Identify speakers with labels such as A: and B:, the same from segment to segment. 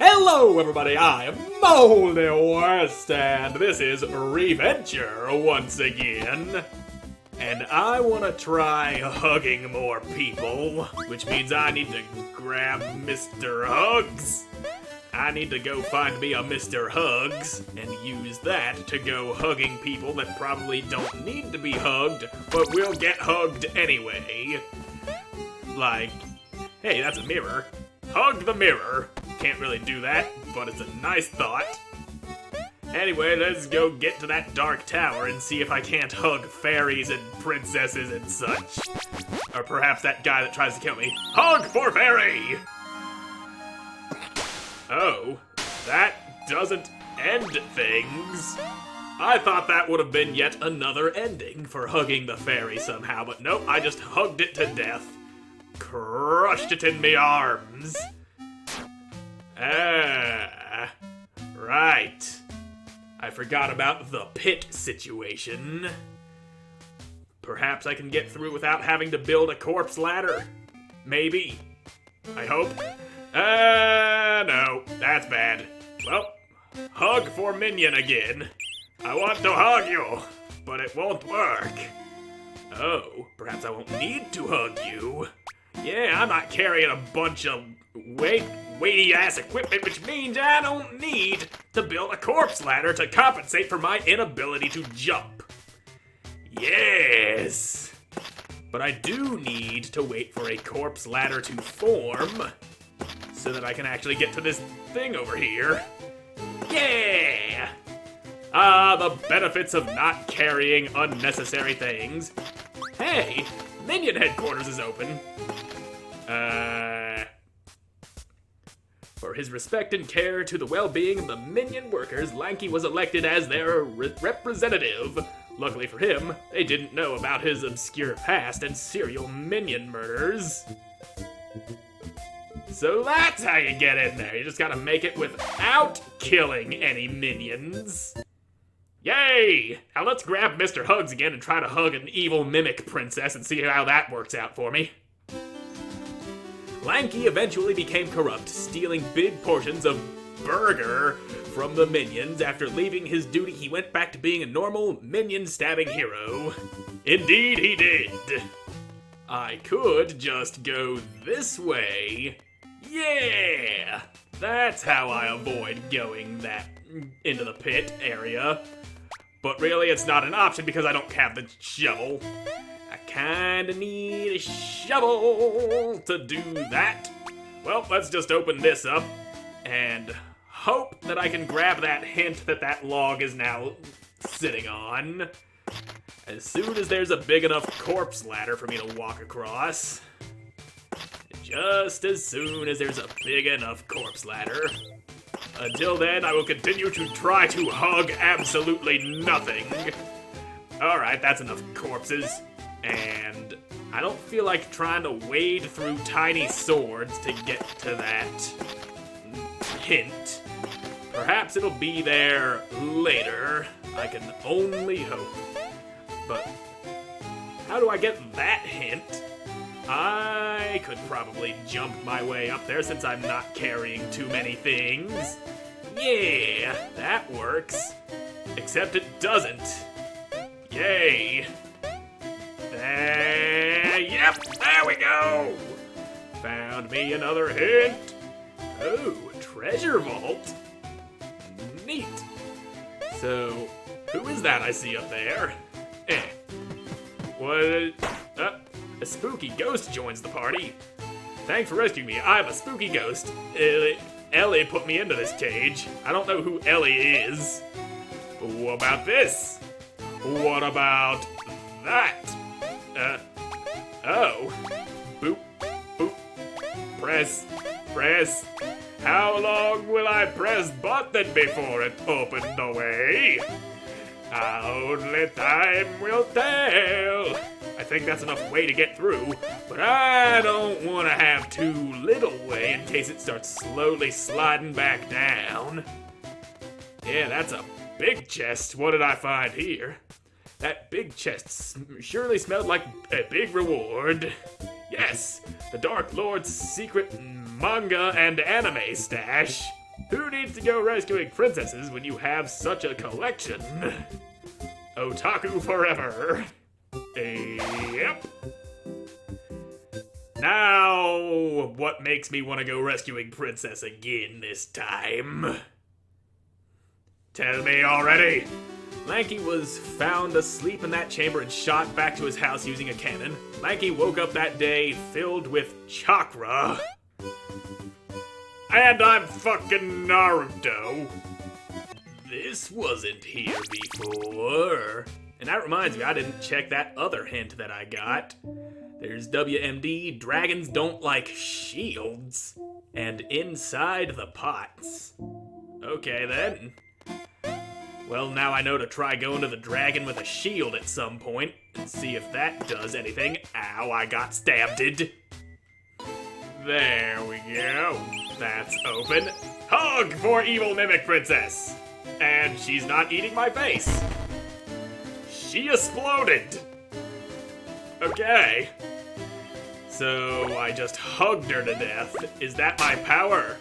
A: Hello everybody, I am Moldy and this is Reventure once again. And I want to try hugging more people, which means I need to grab Mr. Hugs. I need to go find me a Mr. Hugs and use that to go hugging people that probably don't need to be hugged, but will get hugged anyway. Like, hey, that's a mirror. Hug the mirror. Can't really do that, but it's a nice thought. Anyway, let's go get to that dark tower and see if I can't hug fairies and princesses and such. Or perhaps that guy that tries to kill me. Hug for fairy! Oh, that doesn't end things. I thought that would have been yet another ending for hugging the fairy somehow, but nope, I just hugged it to death. Crushed it in me arms. Right. I forgot about the pit situation. Perhaps I can get through without having to build a corpse ladder. Maybe. I hope. No, that's bad. Well, hug for minion again. I want to hug you, but it won't work. Oh, perhaps I won't need to hug you. Yeah, I'm not carrying a bunch of weighty-ass equipment, which means I don't need to build a corpse ladder to compensate for my inability to jump. Yes! But I do need to wait for a corpse ladder to form so that I can actually get to this thing over here. Yeah! The benefits of not carrying unnecessary things. Hey, Minion Headquarters is open. For his respect and care to the well-being of the Minion workers, Lanky was elected as their representative. Luckily for him, they didn't know about his obscure past and serial Minion murders. So that's how you get in there. You just gotta make it without killing any minions. Yay! Now let's grab Mr. Hugs again and try to hug an evil mimic princess and see how that works out for me. Lanky eventually became corrupt, stealing big portions of burger from the minions. After leaving his duty, he went back to being a normal minion-stabbing hero. Indeed he did. I could just go this way. Yeah! That's how I avoid going into the pit area. But really, it's not an option because I don't have the shovel. I kinda need a shovel to do that. Well, let's just open this up and hope that I can grab that hint that that log is now sitting on. As soon as there's a big enough corpse ladder for me to walk across. Just as soon as there's a big enough corpse ladder. Until then, I will continue to try to hug absolutely nothing. Alright, that's enough corpses. And I don't feel like trying to wade through tiny swords to get to that hint. Perhaps it'll be there later. I can only hope. But how do I get that hint? I could probably jump my way up there since I'm not carrying too many things. Yeah, that works. Except it doesn't. Yay. Yep, there we go! Found me another hint. Oh, treasure vault. Neat. So, who is that I see up there? What? A spooky ghost joins the party. Thanks for rescuing me. I'm a spooky ghost. Ellie put me into this cage. I don't know who Ellie is. But what about this? What about that? Oh. Boop, boop. Press, press. How long will I press button before it opens away? Only time will tell. I think that's enough way to get through, but I don't want to have too little way in case it starts slowly sliding back down. Yeah, that's a big chest. What did I find here? That big chest surely smelled like a big reward. Yes, the Dark Lord's secret manga and anime stash. Who needs to go rescuing princesses when you have such a collection? Otaku forever. Yep. Now, what makes me want to go rescuing Princess again this time? Tell me already! Lanky was found asleep in that chamber and shot back to his house using a cannon. Lanky woke up that day filled with chakra. And I'm fucking Naruto. This wasn't here before. And that reminds me, I didn't check that other hint that I got. There's WMD, dragons don't like shields. And inside the pots. Okay then. Well, now I know to try going to the dragon with a shield at some point and see if that does anything. Ow, I got stabbed. There we go. That's open. Hug for evil mimic princess. And she's not eating my face. She exploded. Okay. So I just hugged her to death. Is that my power?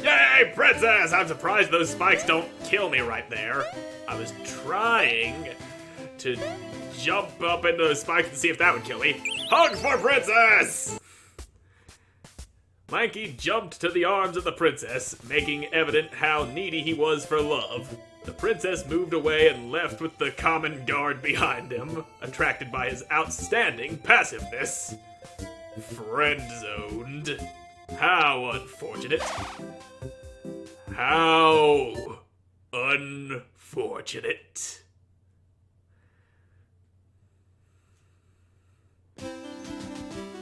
A: Yay, princess! I'm surprised those spikes don't kill me right there. I was trying to jump up into the spike and see if that would kill me. Hug for princess! Lanky jumped to the arms of the princess, making evident how needy he was for love. The princess moved away and left with the common guard behind him, attracted by his outstanding passiveness. Friend-zoned. How unfortunate. How unfortunate.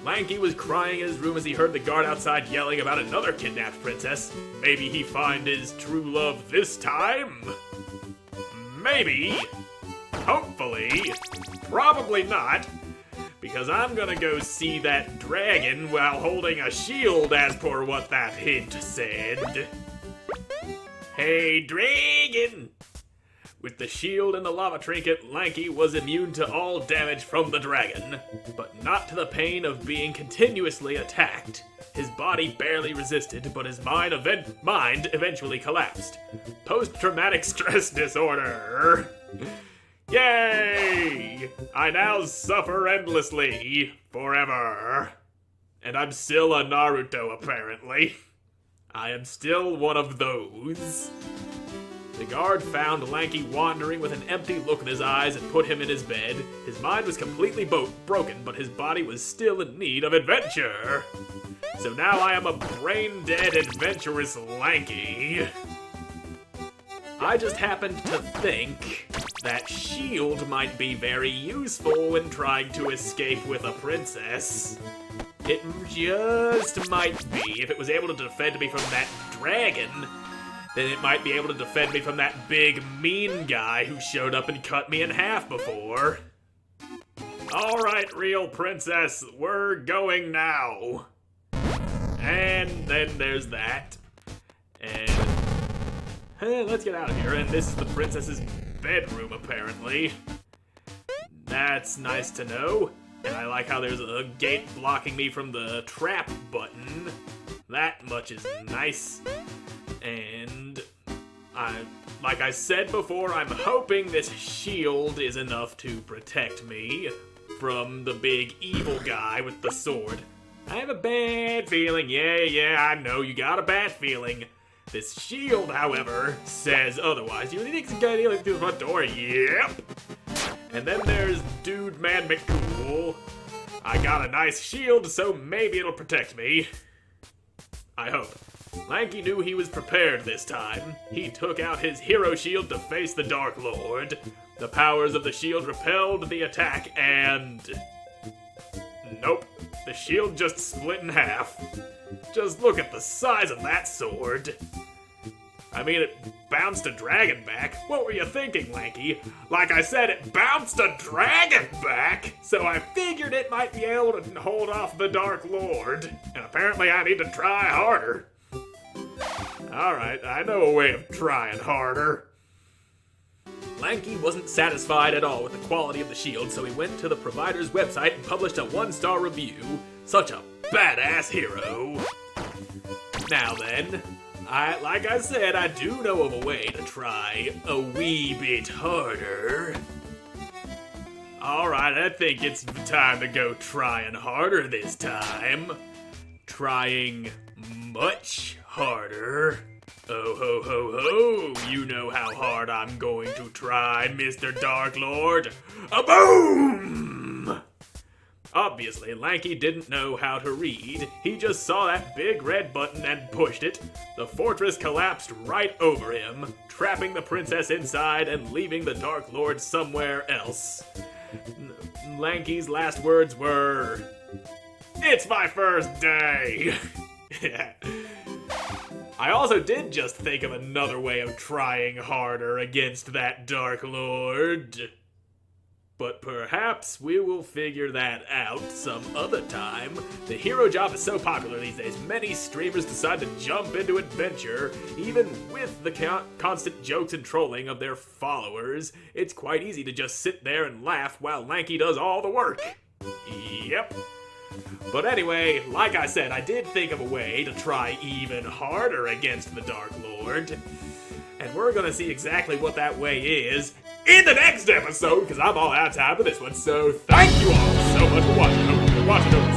A: Lanky was crying in his room as he heard the guard outside yelling about another kidnapped princess. Maybe he find his true love this time? Maybe. Hopefully. Probably not. Because I'm gonna go see that dragon while holding a shield as per what that hint said. Hey, dragon! With the shield and the lava trinket, Lanky was immune to all damage from the dragon, but not to the pain of being continuously attacked. His body barely resisted, but his mind eventually collapsed. Post-traumatic stress disorder! Yay! I now suffer endlessly, forever. And I'm still a Naruto, apparently. I am still one of those. The guard found Lanky wandering with an empty look in his eyes and put him in his bed. His mind was completely broken, but his body was still in need of adventure. So now I am a brain-dead, adventurous Lanky. I just happened to think that shield might be very useful when trying to escape with a princess. It just might be. If it was able to defend me from that dragon, then it might be able to defend me from that big, mean guy who showed up and cut me in half before. Alright, Real Princess, we're going now. And then there's that. And let's get out of here. And this is the princess's bedroom, apparently. That's nice to know. And I like how there's a gate blocking me from the trap button. That much is nice. And like I said before, I'm hoping this shield is enough to protect me from the big evil guy with the sword. I have a bad feeling. Yeah, I know you got a bad feeling. This shield, however, says otherwise. You think it's a good idea through the front door? Yep. And then there's Dude Man McCool. I got a nice shield, so maybe it'll protect me. I hope. Lanky knew he was prepared this time. He took out his hero shield to face the Dark Lord. The powers of the shield repelled the attack and... Nope. The shield just split in half. Just look at the size of that sword. I mean, it bounced a dragon back. What were you thinking, Lanky? Like I said, it bounced a dragon back, so I figured it might be able to hold off the Dark Lord. And apparently I need to try harder. Alright, I know a way of trying harder. Lanky wasn't satisfied at all with the quality of the shield, so he went to the provider's website and published a 1-star review. Such a badass hero. Now then, Like I said, I do know of a way to try a wee bit harder. Alright, I think it's time to go trying harder this time. Trying much harder. Oh ho ho ho, you know how hard I'm going to try, Mr. Dark Lord. A boom! Obviously, Lanky didn't know how to read. He just saw that big red button and pushed it. The fortress collapsed right over him, trapping the princess inside and leaving the Dark Lord somewhere else. Lanky's last words were, "It's my first day!" I also did just think of another way of trying harder against that Dark Lord. But perhaps we will figure that out some other time. The hero job is so popular these days, many streamers decide to jump into adventure, even with the constant jokes and trolling of their followers. It's quite easy to just sit there and laugh while Lanky does all the work. Yep. But anyway, like I said, I did think of a way to try even harder against the Dark Lord. And we're gonna see exactly what that way is in the next episode, because I'm all out of time for this one. So thank you all so much for watching. Hope you're watching.